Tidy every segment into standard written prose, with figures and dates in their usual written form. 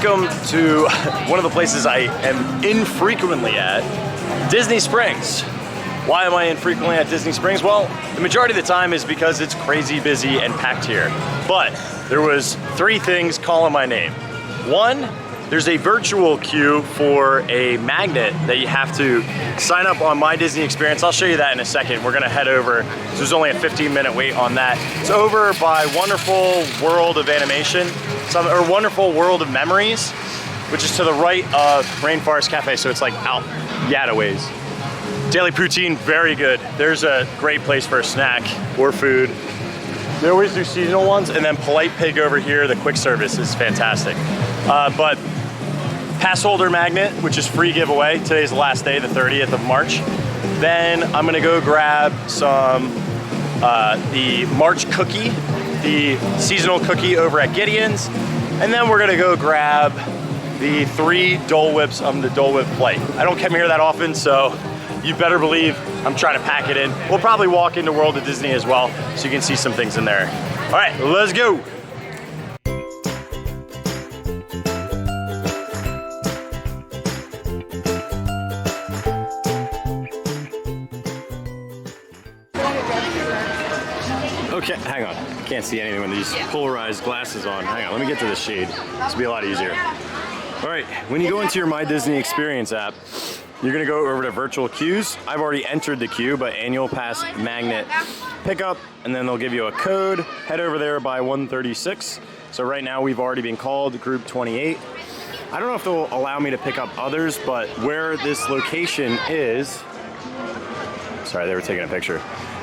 Welcome to one of the places I am infrequently at, Disney Springs. Why am I infrequently at Disney Springs? Well, the majority of the time is because it's crazy busy and packed here. But there was three things calling my name. One, there's a virtual queue for a magnet that you have to sign up on My Disney Experience. I'll show you that in a second. We're gonna head over. So there's only a 15-minute wait on that. It's over by Wonderful World of Animation, or Wonderful World of Memories, which is to the right of Rainforest Cafe. So it's like out Yadaways. Daily poutine, very good. There's a great place for a snack or food. They always do seasonal ones, and then Polite Pig over here, the quick service is fantastic. But Passholder magnet, which is free giveaway. Today's the last day, the 30th of March. Then I'm gonna go grab some, the March cookie, the seasonal cookie over at Gideon's. And then we're gonna go grab the 3 Dole Whips on the Dole Whip Flight. I don't come here that often, so you better believe I'm trying to pack it in. We'll probably walk into World of Disney as well, so you can see some things in there. All right, let's go. Okay, hang on. Can't see anything with these polarized glasses on. Hang on, let me get to the shade. This will be a lot easier. All right, when you go into your My Disney Experience app, you're gonna go over to virtual queues. I've already entered the queue, but annual pass magnet pickup, and then they'll give you a code. Head over there by 136. So right now we've already been called, group 28. I don't know if they'll allow me to pick up others, but where this location is, sorry, they were taking a picture,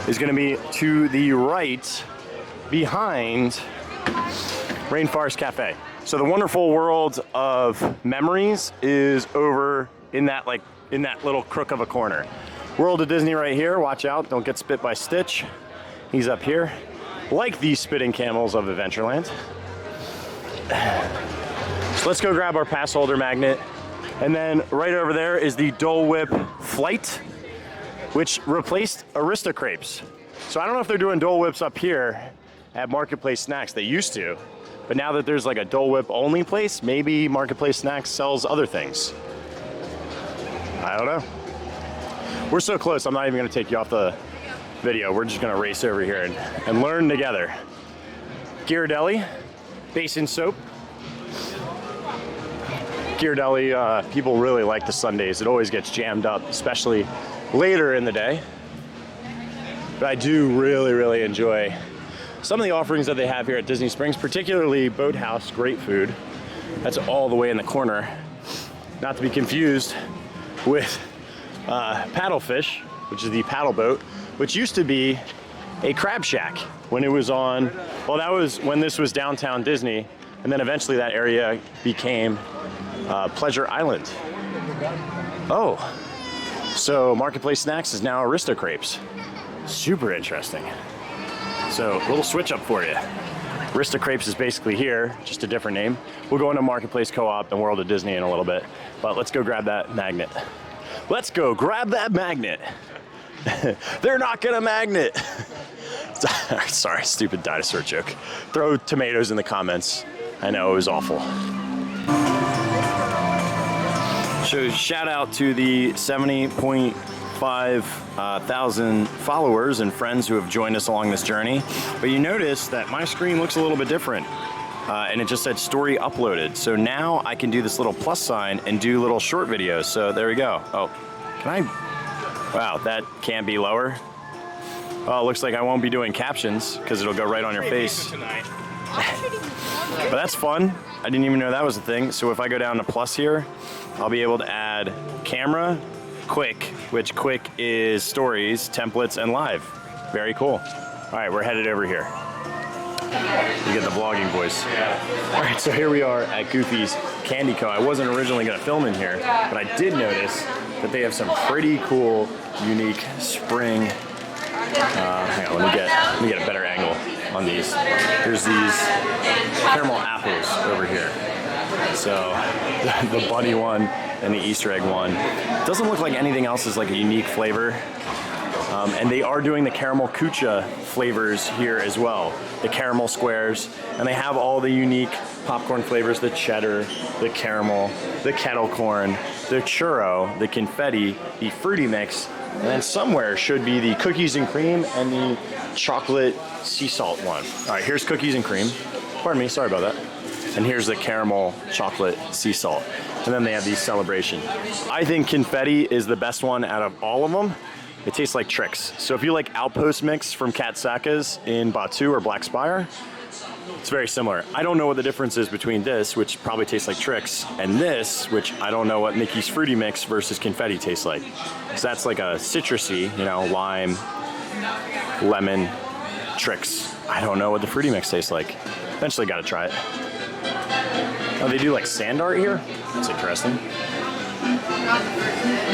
is gonna be to the right behind Rainforest Cafe. So the Wonderful World of Memories is over in that little crook of a corner. World of Disney right here, watch out, don't get spit by Stitch. He's up here, like these spitting camels of Adventureland. So let's go grab our pass holder magnet. And then right over there is the Dole Whip Flight, which replaced Aristocrepes. So I don't know if they're doing Dole Whips up here at Marketplace Snacks. They used to, but now that there's like a Dole Whip only place, maybe Marketplace Snacks sells other things. I don't know. We're so close, I'm not even gonna take you off the video. We're just gonna race over here and learn together. Ghirardelli, Basin Soap. Ghirardelli, people really like the Sundays. It always gets jammed up, especially later in the day. But I do really enjoy some of the offerings that they have here at Disney Springs, particularly Boathouse, great food. That's all the way in the corner. Not to be confused with Paddlefish, which is the paddle boat, which used to be a crab shack when it was on, well, that was when this was downtown Disney, and then eventually that area became Pleasure Island. Oh, so Marketplace Snacks is now Aristocrepes. Super interesting. So a little switch up for you. Aristocrepes is basically here, just a different name. We'll go into Marketplace Co-op and World of Disney in a little bit, but let's go grab that magnet. Let's go grab that magnet. They're not gonna magnet. Sorry, stupid dinosaur joke. Throw tomatoes in the comments. I know, it was awful. So shout out to the 70.5 thousand followers and friends who have joined us along this journey. But you notice that my screen looks a little bit different. And it just said story uploaded. So now I can do this little plus sign and do little short videos. So there we go. Oh, can I? Wow, that can't be lower. Oh, it looks like I won't be doing captions because it'll go right on your face. But that's fun. I didn't even know that was a thing. So if I go down to plus here, I'll be able to add camera, quick, which quick is stories, templates, and live. Very cool. All right, we're headed over here. You get the vlogging voice. All right, so here we are at Goofy's Candy Co. I wasn't originally gonna film in here, but I did notice that they have some pretty cool, unique spring. Hang on, let me get a better angle on these. There's these caramel apples over here. So the bunny one and the Easter egg one. Doesn't look like anything else is like a unique flavor. And they are doing the caramel kucha flavors here as well. The caramel squares, and they have all the unique popcorn flavors, the cheddar, the caramel, the kettle corn, the churro, the confetti, the fruity mix, and then somewhere should be the cookies and cream and the chocolate sea salt one. All right, here's cookies and cream. Pardon me, sorry about that. And here's the caramel chocolate sea salt. And then they have these celebration. I think confetti is the best one out of all of them. It tastes like Trix. So if you like Outpost Mix from Katsaka's in Batu or Black Spire, it's very similar. I don't know what the difference is between this, which probably tastes like Trix, and this, which I don't know what Mickey's Fruity Mix versus confetti tastes like. So that's like a citrusy, you know, lime, lemon, Trix. I don't know what the Fruity Mix tastes like. Eventually gotta try it. Oh, they do like sand art here? That's interesting.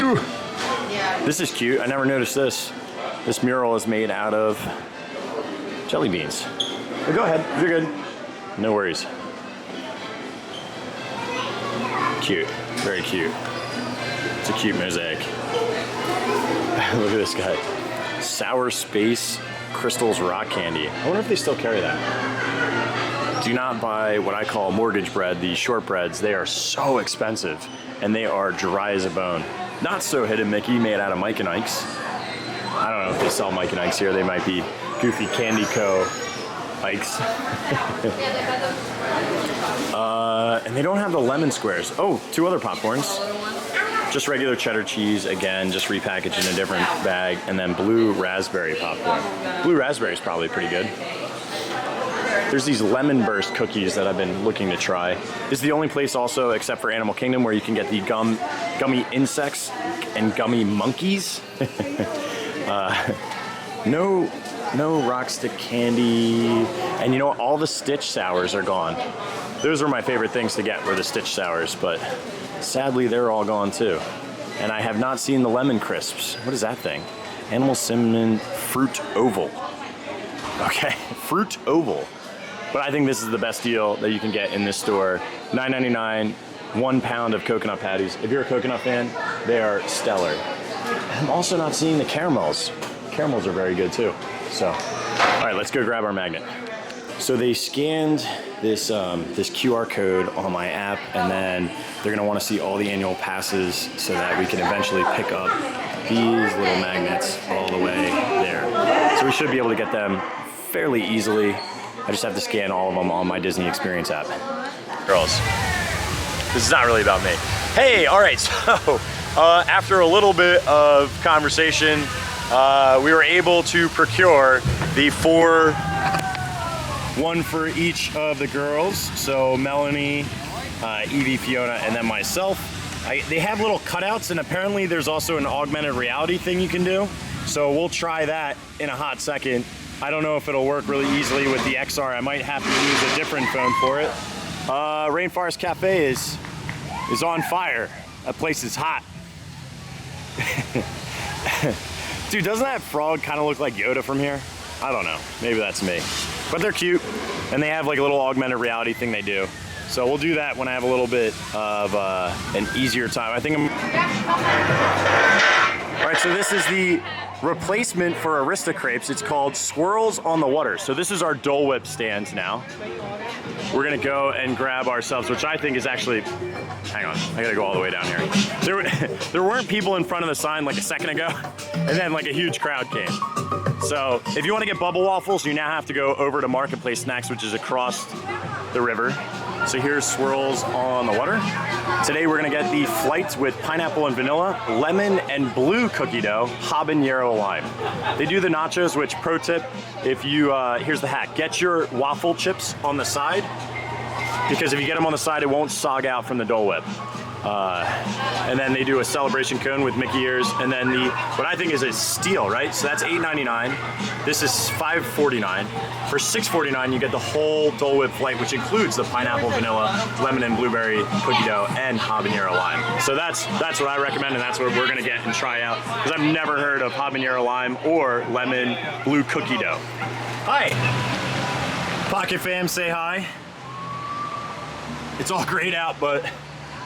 Ooh. This is cute. I never noticed this. This mural is made out of jelly beans. But go ahead, you're good. No worries. Cute, very cute. It's a cute mosaic. Look at this guy. Sour Space Crystals Rock Candy. I wonder if they still carry that. Do not buy what I call mortgage bread, these shortbreads. They are so expensive and they are dry as a bone. Not so Hidden Mickey, made out of Mike and Ike's. I don't know if they sell Mike and Ike's here. They might be Goofy Candy Co. Ike's. And they don't have the lemon squares. Oh, 2 other popcorns. Just regular cheddar cheese, again, just repackaged in a different bag. And then blue raspberry popcorn. Blue raspberry is probably pretty good. There's these lemon burst cookies that I've been looking to try. This is the only place also, except for Animal Kingdom, where you can get the gummy insects and gummy monkeys. No rock stick candy. And you know what? All the Stitch sours are gone. Those were my favorite things to get, were the Stitch sours, but sadly they're all gone too. And I have not seen the lemon crisps. What is that thing? Animal Cinnamon Fruit Oval. Okay, Fruit Oval. But I think this is the best deal that you can get in this store. $9.99, 1 pound of coconut patties. If you're a coconut fan, they are stellar. I'm also not seeing the caramels. Caramels are very good too. So, all right, let's go grab our magnet. So they scanned this this QR code on my app, and then they're gonna wanna see all the annual passes so that we can eventually pick up these little magnets all the way there. So we should be able to get them fairly easily. I just have to scan all of them on my Disney Experience app. Girls, this is not really about me. Hey, all right, so after a little bit of conversation, we were able to procure the 4, 1 for each of the girls. So Melanie, Evie, Fiona, and then myself. They have little cutouts, and apparently there's also an augmented reality thing you can do. So we'll try that in a hot second. I don't know if it'll work really easily with the XR. I might have to use a different phone for it. Rainforest Cafe is on fire. That place is hot. Dude, doesn't that frog kind of look like Yoda from here? I don't know, maybe that's me. But they're cute, and they have like a little augmented reality thing they do. So we'll do that when I have a little bit of an easier time. I think All right, so this is the replacement for Aristocrepes. It's called Swirls on the Water. So this is our Dole Whip stand now. We're gonna go and grab ourselves, which I think is actually, hang on, I gotta go all the way down here. There weren't people in front of the sign like a second ago, and then like a huge crowd came. So if you wanna get bubble waffles, you now have to go over to Marketplace Snacks, which is across the river. So here's Swirls on the Water. Today we're gonna get the flights with pineapple and vanilla, lemon and blue cookie dough, habanero lime. They do the nachos, which, pro tip, if you, here's the hack, get your waffle chips on the side, because if you get them on the side, it won't sog out from the Dole Whip. And then they do a celebration cone with Mickey ears, and then what I think is a steal, right? So that's $8.99. This is $5.49. For $6.49, you get the whole Dole Whip Flight, which includes the pineapple, vanilla, lemon and blueberry cookie dough, and habanero lime. So that's what I recommend, and that's what we're gonna get and try out, because I've never heard of habanero lime or lemon blue cookie dough. Hi, Pocket fam, say hi. It's all grayed out, but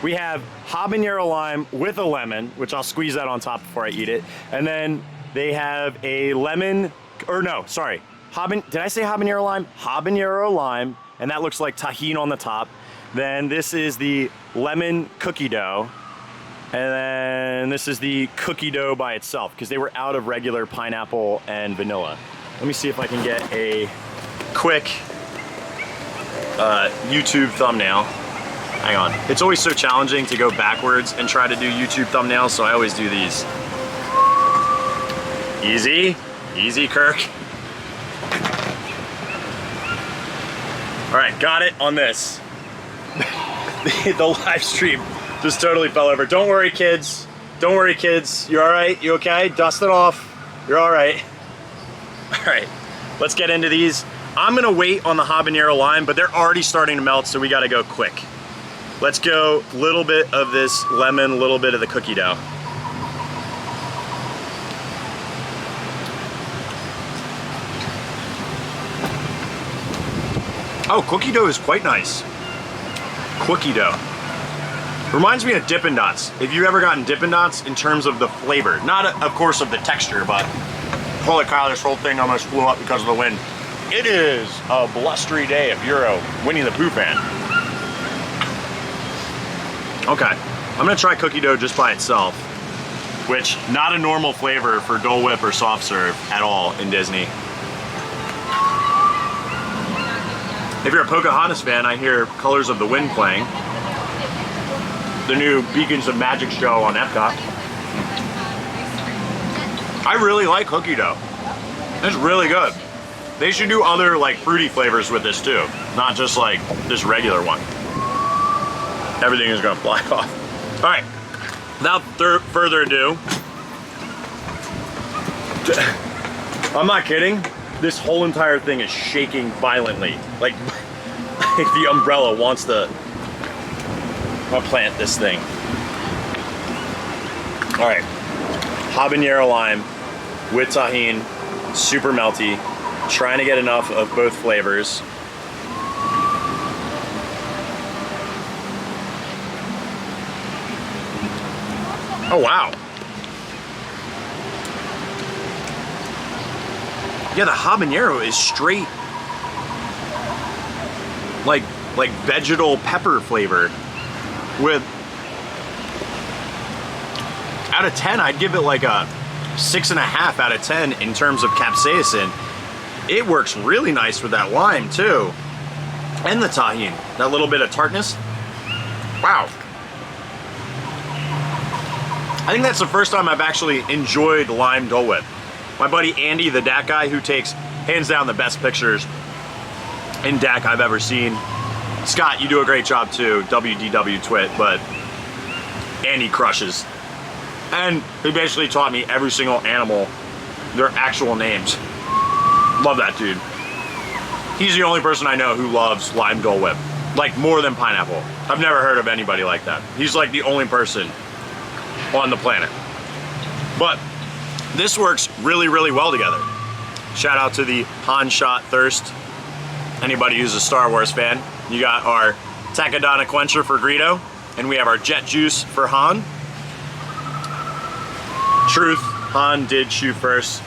we have habanero lime with a lemon, which I'll squeeze that on top before I eat it, and then They have a lemon, or no, sorry, did I say habanero lime? Habanero lime, and that looks like Tahin on the top. Then this is the lemon cookie dough. And then this is the cookie dough by itself, because they were out of regular pineapple and vanilla. Let me see if I can get a quick YouTube thumbnail. Hang on. It's always so challenging to go backwards and try to do YouTube thumbnails, so I always do these. Easy. Easy, Kirk. All right, got it on this. The live stream just totally fell over. Don't worry, kids. Don't worry, kids. You all right? You okay? Dust it off. You're all right. All right, let's get into these. I'm gonna wait on the habanero lime, but they're already starting to melt, so we gotta go quick. Let's go a little bit of this lemon, a little bit of the cookie dough. Oh, cookie dough is quite nice. Cookie dough. Reminds me of Dippin' Dots. Have you ever gotten Dippin' Dots in terms of the flavor? Not, of course, of the texture, but holy cow, this whole thing almost flew up because of the wind. It is a blustery day if you're a Winnie the Pooh fan. Okay, I'm gonna try cookie dough just by itself, which not a normal flavor for Dole Whip or soft serve at all in Disney. If you're a Pocahontas fan, I hear Colors of the Wind playing. The new Beacons of Magic show on Epcot. I really like cookie dough. It's really good. They should do other like fruity flavors with this too, not just like this regular one. Everything is gonna fly off. All right, without further ado, I'm not kidding. This whole entire thing is shaking violently. Like the umbrella wants to plant this thing. All right, habanero lime with Tahin, super melty. Trying to get enough of both flavors. Oh wow. Yeah, the habanero is straight like vegetal pepper flavor. With out of 10, I'd give it like a 6.5 out of 10 in terms of capsaicin. It works really nice with that lime too, and the Tahin. That little bit of tartness. Wow. I think that's the first time I've actually enjoyed lime Dole Whip. My buddy Andy, the DAC guy, who takes hands down the best pictures in DAC I've ever seen. Scott, you do a great job too, WDW Twit, but Andy crushes. And he basically taught me every single animal, their actual names. Love that dude. He's the only person I know who loves lime Dole Whip, like more than pineapple. I've never heard of anybody like that. He's like the only person on the planet. But this works really, really well together. Shout out to the Han Shot Thirst. Anybody who's a Star Wars fan. You got our Takedana Quencher for Greedo, and we have our Jet Juice for Han. Truth, Han did shoot first.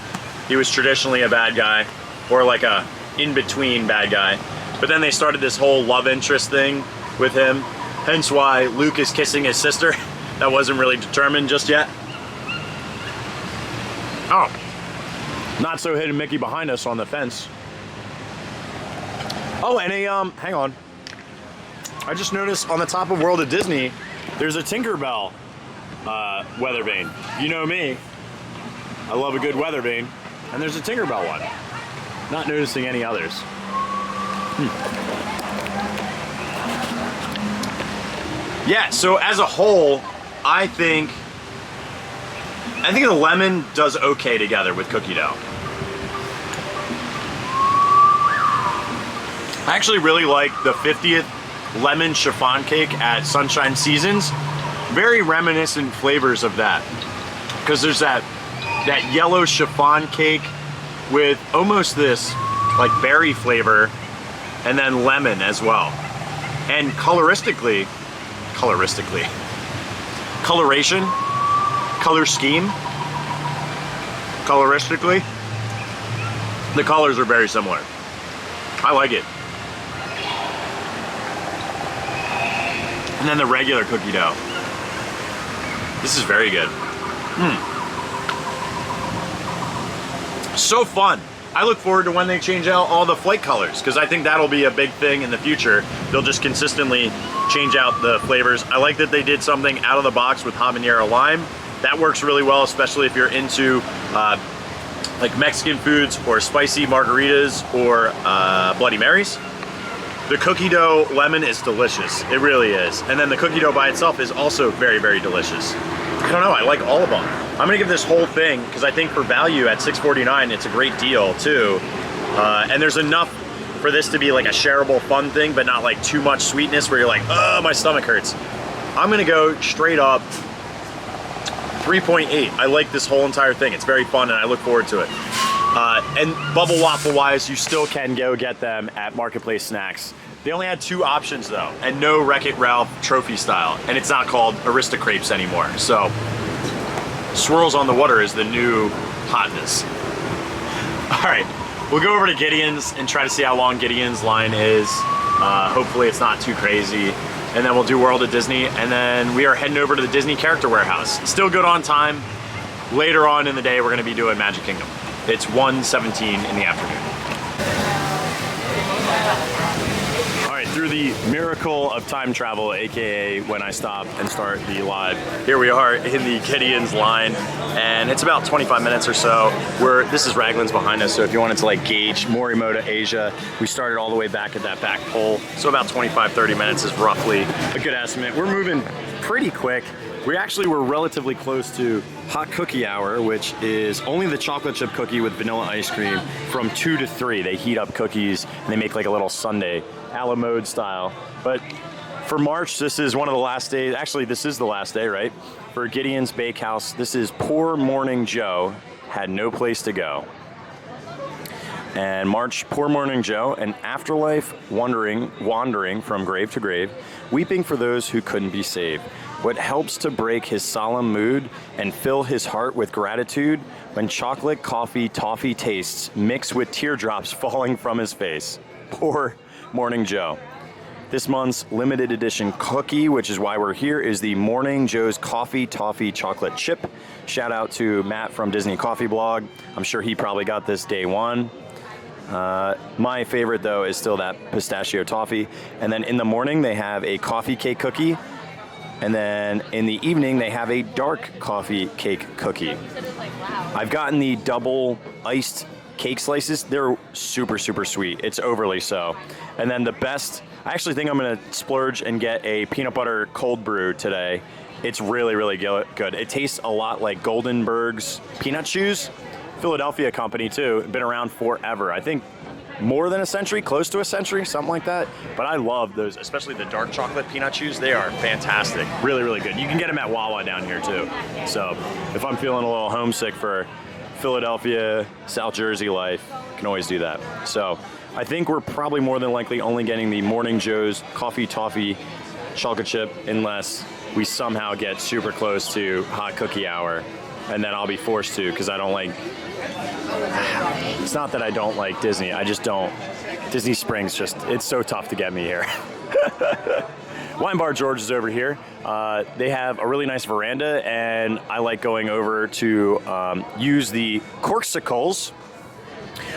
He was traditionally a bad guy, or like a in-between bad guy. But then they started this whole love interest thing with him, hence why Luke is kissing his sister. That wasn't really determined just yet. Oh, not so hidden Mickey behind us on the fence. Oh, and hang on. I just noticed on the top of World of Disney, there's a Tinkerbell weather vane. You know me, I love a good weather vane, and there's a Tinkerbell one. Not noticing any others. Yeah, so as a whole, I think the lemon does okay together with cookie dough. I actually really like the 50th lemon chiffon cake at Sunshine Seasons. Very reminiscent flavors of that. Because there's that yellow chiffon cake with almost this like berry flavor and then lemon as well. And coloration, color scheme, coloristically, the colors are very similar. I like it. And then the regular cookie dough. This is very good. So fun. I look forward to when they change out all the flight colors, because I think that'll be a big thing in the future. They'll just consistently change out the flavors. I like that they did something out of the box with Habanero Lime. That works really well, especially if you're into like Mexican foods or spicy margaritas or Bloody Marys. The cookie dough lemon is delicious. It really is. And then the cookie dough by itself is also very, very delicious. I don't know, I like all of them. I'm gonna give this whole thing, because I think for value at $6.49, it's a great deal too. And there's enough for this to be like a shareable fun thing, but not like too much sweetness where you're like, oh, my stomach hurts. I'm gonna go straight up 3.8. I like this whole entire thing. It's very fun and I look forward to it. And bubble waffle wise, you still can go get them at Marketplace Snacks. They only had 2 options though, and no Wreck-It Ralph trophy style, and it's not called Aristocrepes anymore. So swirls on the water is the new hotness. All right, we'll go over to Gideon's and try to see how long Gideon's line is. Hopefully it's not too crazy. And then we'll do World of Disney, and then we are heading over to the Disney Character Warehouse. Still good on time. Later on in the day, we're gonna be doing Magic Kingdom. It's 1:17 in the afternoon. All right, through the miracle of time travel, AKA when I stop and start the live, here we are in the Gideon's line, and it's about 25 minutes or so. This is Raglan's behind us, so if you wanted to like gauge Morimoto Asia, we started all the way back at that back pole, so about 25-30 minutes is roughly a good estimate. We're moving pretty quick. We actually were relatively close to hot cookie hour, which is only the chocolate chip cookie with vanilla ice cream from 2 to 3. They heat up cookies and they make like a little sundae, a la mode style. But for March, this is one of the last days. Actually, this is the last day, right? For Gideon's Bakehouse, this is Poor Morning Joe had no place to go. And March, Poor Morning Joe, an afterlife wandering from grave to grave, weeping for those who couldn't be saved. What helps to break his solemn mood and fill his heart with gratitude when chocolate, coffee, toffee tastes mix with teardrops falling from his face. Poor Morning Joe. This month's limited edition cookie, which is why we're here, is the Morning Joe's Coffee Toffee Chocolate Chip. Shout out to Matt from Disney Coffee Blog. I'm sure he probably got this day one. My favorite though is still that pistachio toffee. And then in the morning they have a coffee cake cookie. And then in the evening, they have a dark coffee cake cookie. I've gotten the double iced cake slices. They're super, super sweet. It's overly so. And then the best, I actually think I'm gonna splurge and get a peanut butter cold brew today. It's really, really good. It tastes a lot like Goldenberg's peanut chews. Philadelphia company too, been around forever. I think more than a century, close to a century, something like that. But I love those, especially the dark chocolate peanut chews. They are fantastic, really, really good. You can get them at Wawa down here too. So if I'm feeling a little homesick for Philadelphia, South Jersey life, can always do that. So I think we're probably more than likely only getting the Morning Joe's Coffee Toffee Chocolate Chip unless we somehow get super close to hot cookie hour. And then I'll be forced to, because I don't like, it's not that I don't like Disney, I just don't. Disney Springs it's so tough to get me here. Wine Bar George is over here. They have a really nice veranda, and I like going over to use the corksicles,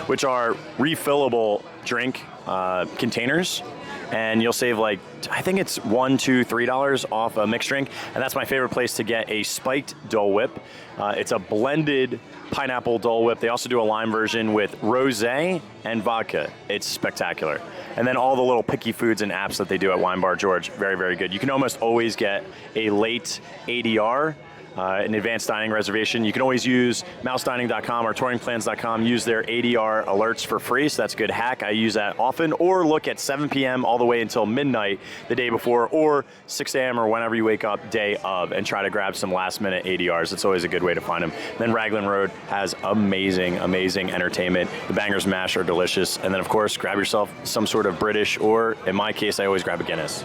which are refillable drink containers. And you'll save like, I think it's $1, $2, $3 off a mixed drink. And that's my favorite place to get a spiked Dole Whip. It's a blended pineapple Dole Whip. They also do a lime version with rosé and vodka. It's spectacular. And then all the little picky foods and apps that they do at Wine Bar George, very, very good. You can almost always get a late ADR, an advanced dining reservation. You can always use mousedining.com or touringplans.com, use their ADR alerts for free, so that's a good hack. I use that often, or look at 7 p.m. all the way until midnight the day before, or 6 a.m. or whenever you wake up day of, and try to grab some last minute ADRs. It's always a good way to find them. Then Raglan Road has amazing, amazing entertainment. The Bangers Mash are delicious. And then of course, grab yourself some sort of British, or in my case, I always grab a Guinness.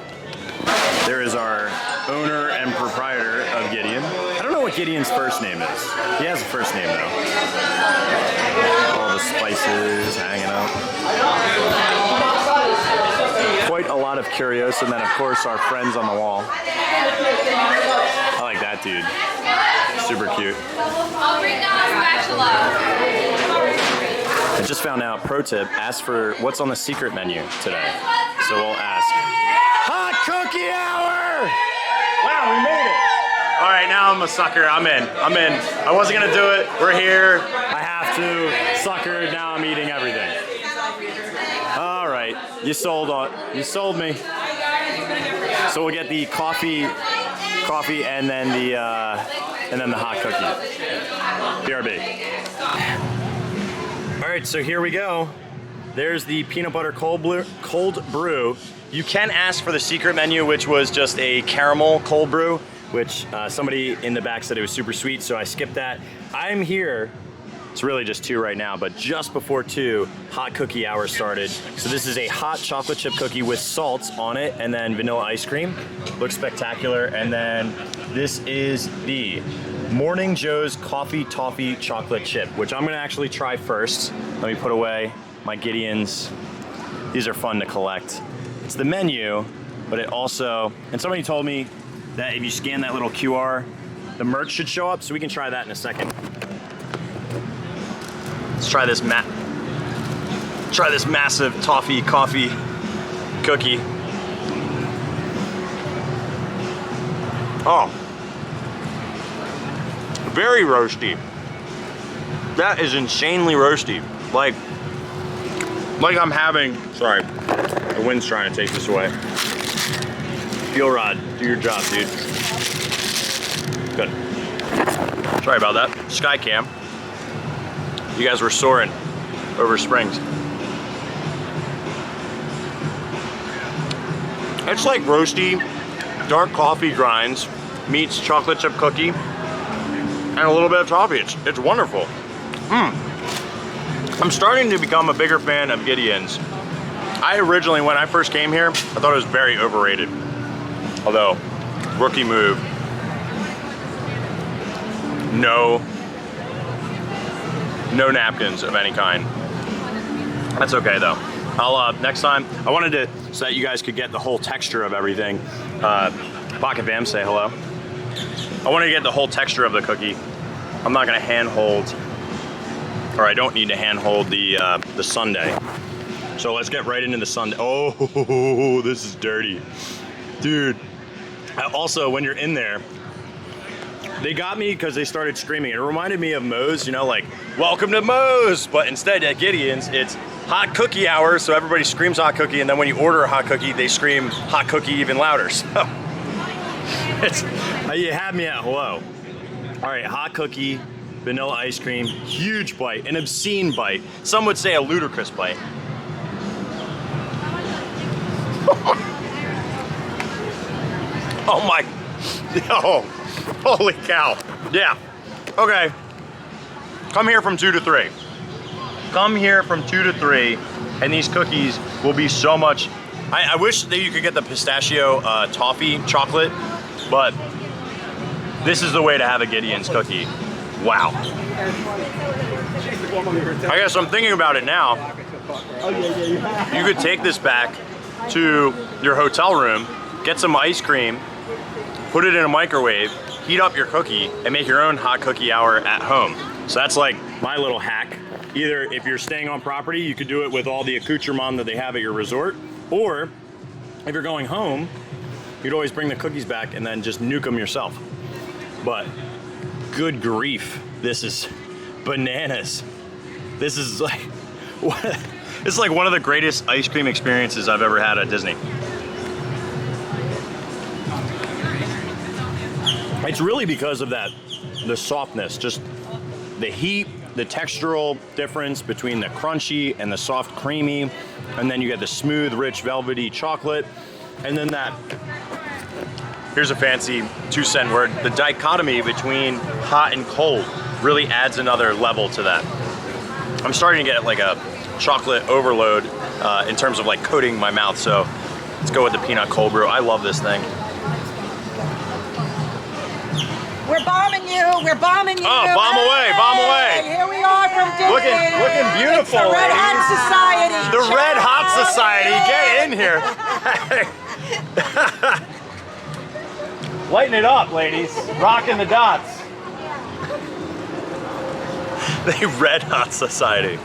There is our owner and proprietor of Gideon. I don't know what Gideon's first name is. He has a first name though. All the spices hanging out. Quite a lot of curios, and then of course our friends on the wall. I like that dude. Super cute. I'll bring down a spatula. I just found out, pro tip, ask for what's on the secret menu today. So we'll ask. Hot cookie hour! Wow, we made it. All right, now I'm a sucker. I'm in. I wasn't gonna do it. We're here. I have to. Sucker, now I'm eating everything. All right, you sold me. So we'll get the coffee, and then the hot cookie. BRB. All right, so here we go. There's the peanut butter cold brew. You can ask for the secret menu, which was just a caramel cold brew, which somebody in the back said it was super sweet, so I skipped that. I'm here. It's really just 2 right now, but just before 2, hot cookie hour started. So this is a hot chocolate chip cookie with salt on it and then vanilla ice cream. Looks spectacular. And then this is the Morning Joe's Coffee Toffee Chocolate Chip, which I'm gonna actually try first. Let me put away my Gideons. These are fun to collect. It's the menu, but it also, and somebody told me that if you scan that little QR, the merch should show up, so we can try that in a second. Let's try this massive toffee coffee cookie. Oh, very roasty. That is insanely roasty. Like I'm having, sorry, the wind's trying to take this away. Fuel rod, do your job, dude. Good. Sorry about that. Skycam. You guys were soaring over Springs. It's like roasty, dark coffee grinds meets chocolate chip cookie and a little bit of toffee. It's wonderful. I'm starting to become a bigger fan of Gideon's. I originally, when I first came here, I thought it was very overrated. Although, rookie move. No napkins of any kind. That's okay though. I'll, next time, I wanted to, so that you guys could get the whole texture of everything. Pocket Bam, say hello. I wanted to get the whole texture of the cookie. I'm not gonna hand hold, or I don't need to hand hold the sundae. So let's get right into the sundae. Oh, this is dirty. Dude. Also, when you're in there, they got me because they started screaming. It reminded me of Moe's, you know, like, welcome to Moe's. But instead at Gideon's, it's hot cookie hour. So everybody screams hot cookie. And then when you order a hot cookie, they scream hot cookie even louder. So you had me at hello. All right, hot cookie, vanilla ice cream, huge bite, an obscene bite. Some would say a ludicrous bite. Oh my, oh, holy cow. Yeah, okay. Come here from 2 to 3. Come here from 2 to 3, and these cookies will be so much. I wish that you could get the pistachio toffee chocolate, but this is the way to have a Gideon's cookie. Wow. I guess I'm thinking about it now. You could take this back to your hotel room, get some ice cream, put it in a microwave, heat up your cookie, and make your own hot cookie hour at home. So that's like my little hack. Either if you're staying on property, you could do it with all the accoutrement that they have at your resort, or if you're going home, you'd always bring the cookies back and then just nuke them yourself. But good grief, this is bananas. This is like, it's like one of the greatest ice cream experiences I've ever had at Disney. It's really because of that, the softness, just the heat, the textural difference between the crunchy and the soft creamy, and then you get the smooth, rich, velvety chocolate, and then that, here's a fancy 2-cent word, the dichotomy between hot and cold really adds another level to that. I'm starting to get like a chocolate overload in terms of like coating my mouth, so let's go with the peanut cold brew. I love this thing. We're bombing you. We're bombing you. Oh, bomb away, bomb away. Here we are from Disney. Looking beautiful, It's the Red Hot ladies. Society. The Red Hot Society, get in here. Lighten it up, ladies. Rocking the dots. The Red Hot Society.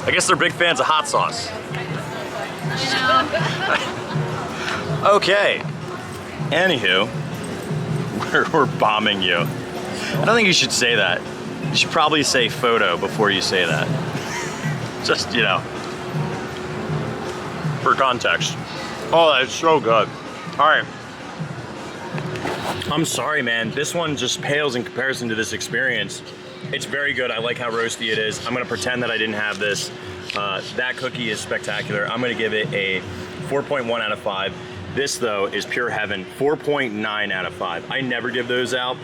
I guess they're big fans of hot sauce. Okay. Anywho, we're bombing you. I don't think you should say that. You should probably say photo before you say that. Just, you know, for context. Oh, that's so good. All right. I'm sorry, man. This one just pales in comparison to this experience. It's very good. I like how roasty it is. I'm gonna pretend that I didn't have this. That cookie is spectacular. I'm gonna give it a 4.1 out of 5. This though is pure heaven, 4.9 out of 5. I never give those out.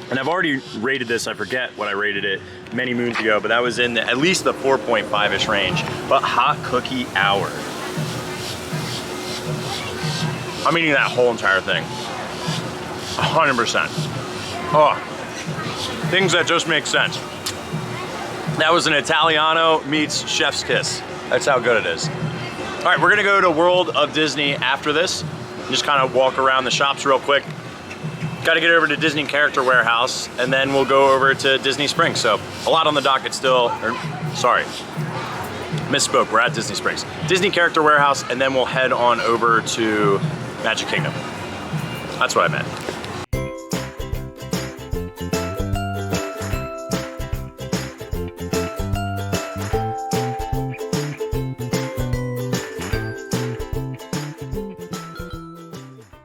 And I've already rated this, I forget what I rated it many moons ago, but that was in at least the 4.5-ish range. But hot cookie hour. I'm eating that whole entire thing. 100%. Oh, things that just make sense. That was an Italiano meets Chef's Kiss. That's how good it is. All right, we're gonna go to World of Disney after this. Just kind of walk around the shops real quick. Got to get over to Disney Character Warehouse, and then we'll go over to Disney Springs. So a lot on the docket still, or sorry, misspoke, we're at Disney Springs. Disney Character Warehouse, and then we'll head on over to Magic Kingdom. That's what I meant.